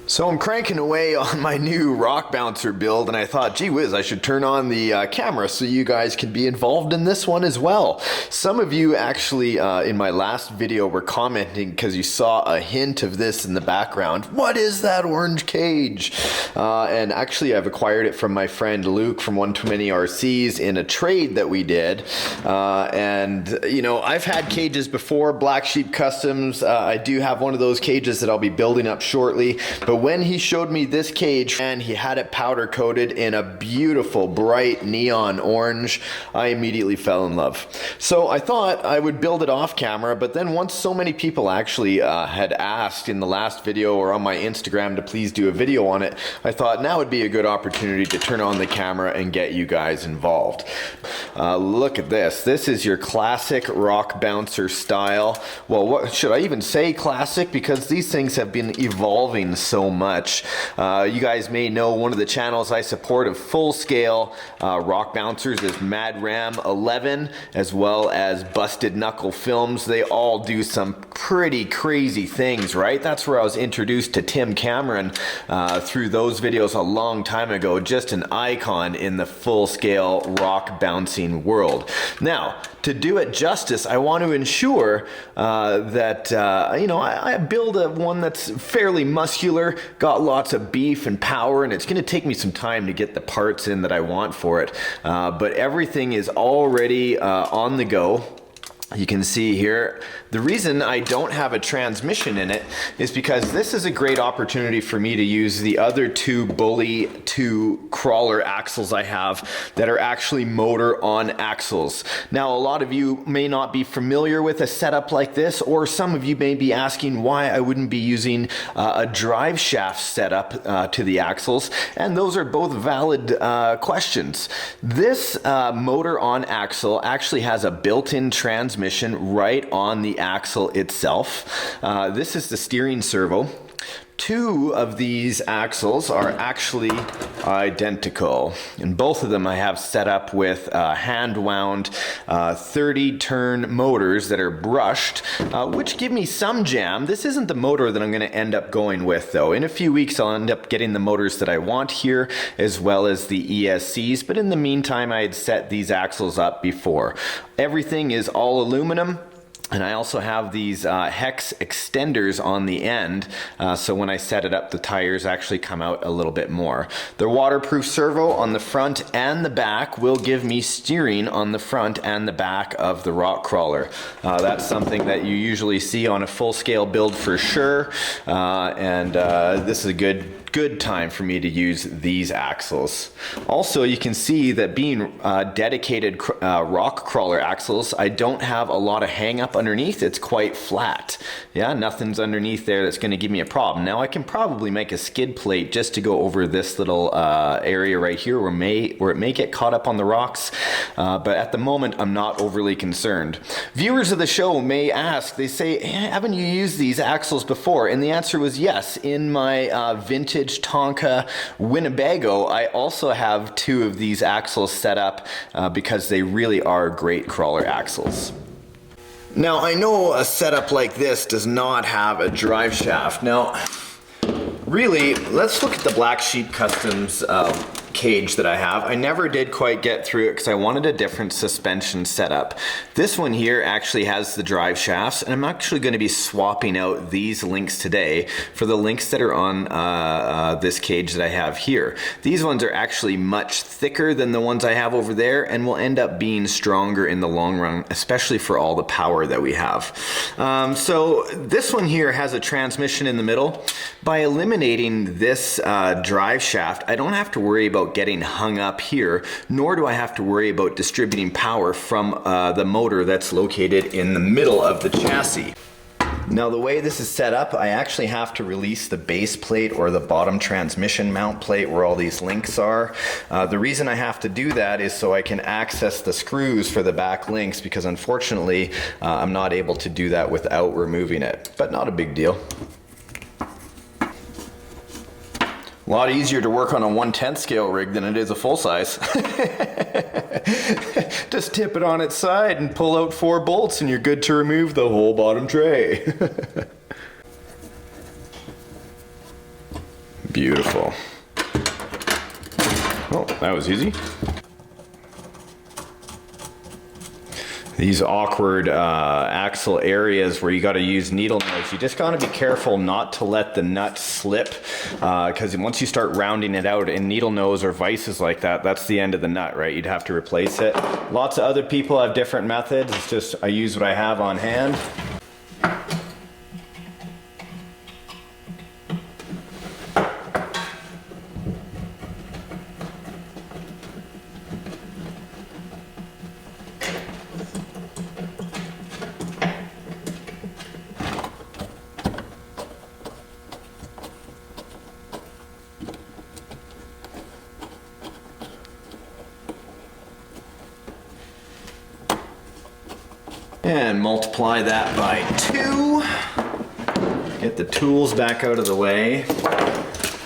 So I'm cranking away on my new rock bouncer build, and I thought, gee whiz, I should turn on the camera so you guys can be involved in this one as well. Some of you actually in my last video were commenting because you saw a hint of this in the background. What is that orange cage? And actually I've acquired it from my friend Luke from One Too Many RCs in a trade that we did. And you know, I've had cages before, Black Sheep Customs. I do have one of those cages that I'll be building up shortly. But when he showed me this cage and he had it powder coated in a beautiful bright neon orange, I immediately fell in love. So I thought I would build it off camera, but then once so many people actually had asked in the last video or on my Instagram to please do a video on it, I thought now would be a good opportunity to turn on the camera and get you guys involved. Look at this. This is your classic rock bouncer style. Well, what should I even say classic? Because these things have been evolving so much. You guys may know one of the channels I support of full-scale rock bouncers is Mad Ram 11, as well as Busted Knuckle Films. They all do some pretty crazy things, right? That's where I was introduced to Tim Cameron through those videos a long time ago. Just an icon in the full-scale rock bouncing world. Now, to do it justice, I want to ensure that you know, I build one that's fairly muscular, got lots of beef and power, and it's going to take me some time to get the parts in that I want for it. But everything is already on the go. You can see here, the reason I don't have a transmission in it is because this is a great opportunity for me to use the other two Bully 2 crawler axles I have that are actually motor on axles. Now, a lot of you may not be familiar with a setup like this, or some of you may be asking why I wouldn't be using a drive shaft setup to the axles, and those are both valid questions. This motor on axle actually has a built-in transmission right on the axle itself. This is the steering servo. Two of these axles are actually identical, and both of them I have set up with hand-wound 30-turn motors that are brushed, which give me some jam. This isn't the motor that I'm going to end up going with, though. In a few weeks I'll end up getting the motors that I want here, as well as the ESCs, but in the meantime I had set these axles up before. Everything is all aluminum. And I also have these hex extenders on the end, so when I set it up, the tires actually come out a little bit more. The waterproof servo on the front and the back will give me steering on the front and the back of the rock crawler. That's something that you usually see on a full-scale build for sure, and this is a good time for me to use these axles. Also, you can see that being dedicated rock crawler axles, I don't have a lot of hang up underneath. It's quite flat. Yeah, nothing's underneath there that's going to give me a problem. Now I can probably make a skid plate just to go over this little area right here where it may get caught up on the rocks, but at the moment I'm not overly concerned. Viewers of the show may ask, they say, hey, haven't you used these axles before? And the answer was yes. In my vintage Tonka Winnebago, I also have two of these axles set up because they really are great crawler axles. Now, I know a setup like this does not have a drive shaft. Now, really, let's look at the Black Sheep Customs cage that I have. I never did quite get through it because I wanted a different suspension setup. This one here actually has the drive shafts, and I'm actually going to be swapping out these links today for the links that are on this cage that I have here. These ones are actually much thicker than the ones I have over there, and will end up being stronger in the long run, especially for all the power that we have. So this one here has a transmission in the middle. By eliminating this drive shaft, I don't have to worry about getting hung up here, nor do I have to worry about distributing power from the motor that's located in the middle of the chassis. Now, the way this is set up, I actually have to release the base plate or the bottom transmission mount plate where all these links are. The reason I have to do that is so I can access the screws for the back links, because unfortunately I'm not able to do that without removing it, but not a big deal. A lot easier to work on a 1/10 scale rig than it is a full size. Just tip it on its side and pull out 4 bolts and you're good to remove the whole bottom tray. Beautiful. Oh, that was easy. These awkward axle areas where you got to use needle nose, you just got to be careful not to let the nut slip, because once you start rounding it out in needle nose or vices like that, that's the end of the nut, right? You'd have to replace it. Lots of other people have different methods. It's just I use what I have on hand. And multiply that by 2. Get the tools back out of the way.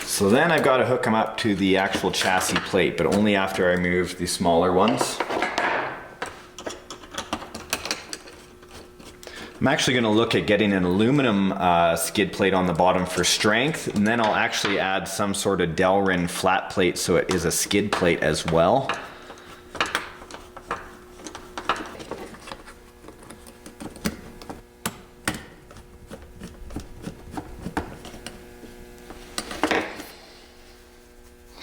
So then I've got to hook them up to the actual chassis plate, but only after I move the smaller ones. I'm actually going to look at getting an aluminum skid plate on the bottom for strength, and then I'll actually add some sort of Delrin flat plate so it is a skid plate as well.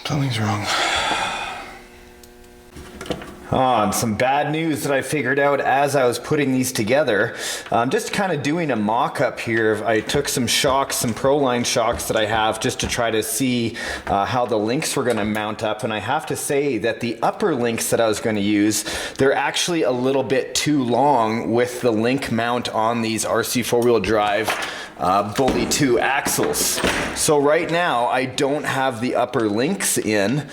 Something's wrong. And some bad news that I figured out as I was putting these together. Just kind of doing a mock-up here. I took some shocks, some Proline shocks that I have, just to try to see how the links were going to mount up. And I have to say that the upper links that I was going to use, they're actually a little bit too long with the link mount on these RC four-wheel drive Bully 2 axles. So right now I don't have the upper links in,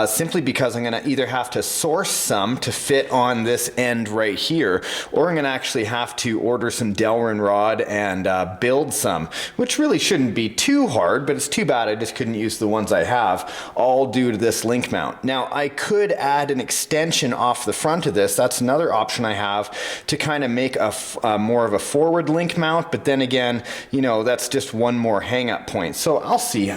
simply because I'm going to either have to source some to fit on this end right here, or I'm going to actually have to order some Delrin rod and build some, which really shouldn't be too hard, but it's too bad I just couldn't use the ones I have, all due to this link mount. Now I could add an extension off the front of this. That's another option I have to kind of make a more of a forward link mount, but then again, you know, that's just one more hang up point. So I'll see.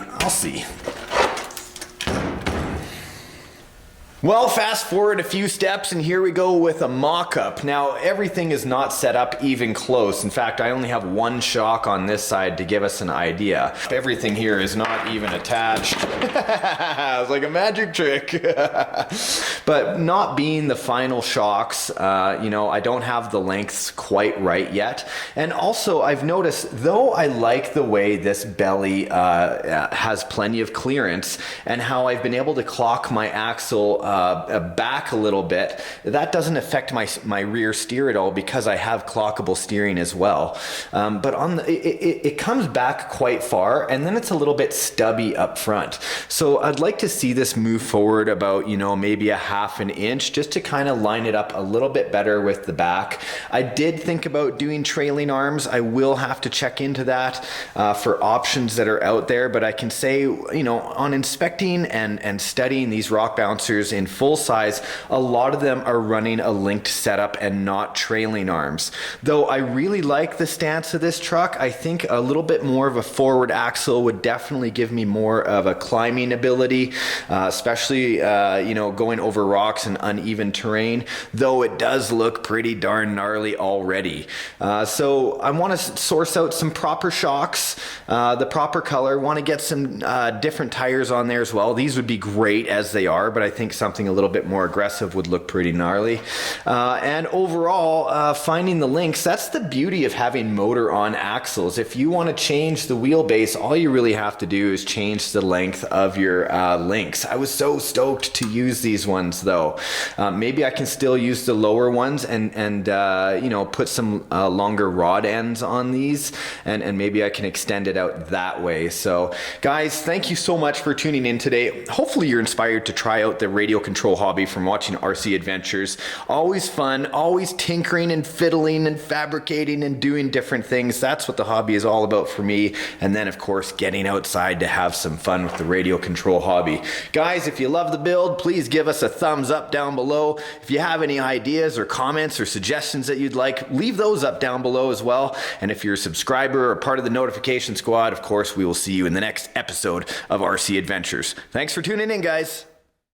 Well, fast forward a few steps and here we go with a mock-up. Now, everything is not set up even close. In fact, I only have one shock on this side to give us an idea. Everything here is not even attached. It's like a magic trick. But not being the final shocks, you know, I don't have the lengths quite right yet. And also, I've noticed, though I like the way this belly has plenty of clearance and how I've been able to clock my axle back a little bit, that doesn't affect my rear steer at all because I have clockable steering as well. But on it comes back quite far, and then it's a little bit stubby up front. So I'd like to see this move forward about, you know, maybe a half an inch, just to kind of line it up a little bit better with the back. I did think about doing trailing arms. I will have to check into that for options that are out there, but I can say, you know, on inspecting and studying these rock bouncers in full size, a lot of them are running a linked setup and not trailing arms. Though I really like the stance of this truck, I think a little bit more of a forward axle would definitely give me more of a climbing ability, especially you know, going over rocks and uneven terrain, though it does look pretty darn gnarly already. So I want to source out some proper shocks, the proper color, want to get some different tires on there as well. These would be great as they are, but I think something a little bit more aggressive would look pretty gnarly. And overall, finding the links, that's the beauty of having motor on axles. If you want to change the wheelbase, all you really have to do is change the length of your links. I was so stoked to use these ones though. Maybe I can still use the lower ones and you know, put some longer rod ends on these, and maybe I can extend it out that way. So guys, thank you so much for tuning in today. Hopefully you're inspired to try out the radial control hobby from watching RC Adventures. Always fun, always tinkering and fiddling and fabricating and doing different things. That's what the hobby is all about for me. And then of course, getting outside to have some fun with the radio control hobby. Guys, if you love the build, please give us a thumbs up down below. If you have any ideas or comments or suggestions that you'd like, leave those up down below as well. And if you're a subscriber or part of the notification squad, of course, we will see you in the next episode of RC Adventures. Thanks for tuning in, guys.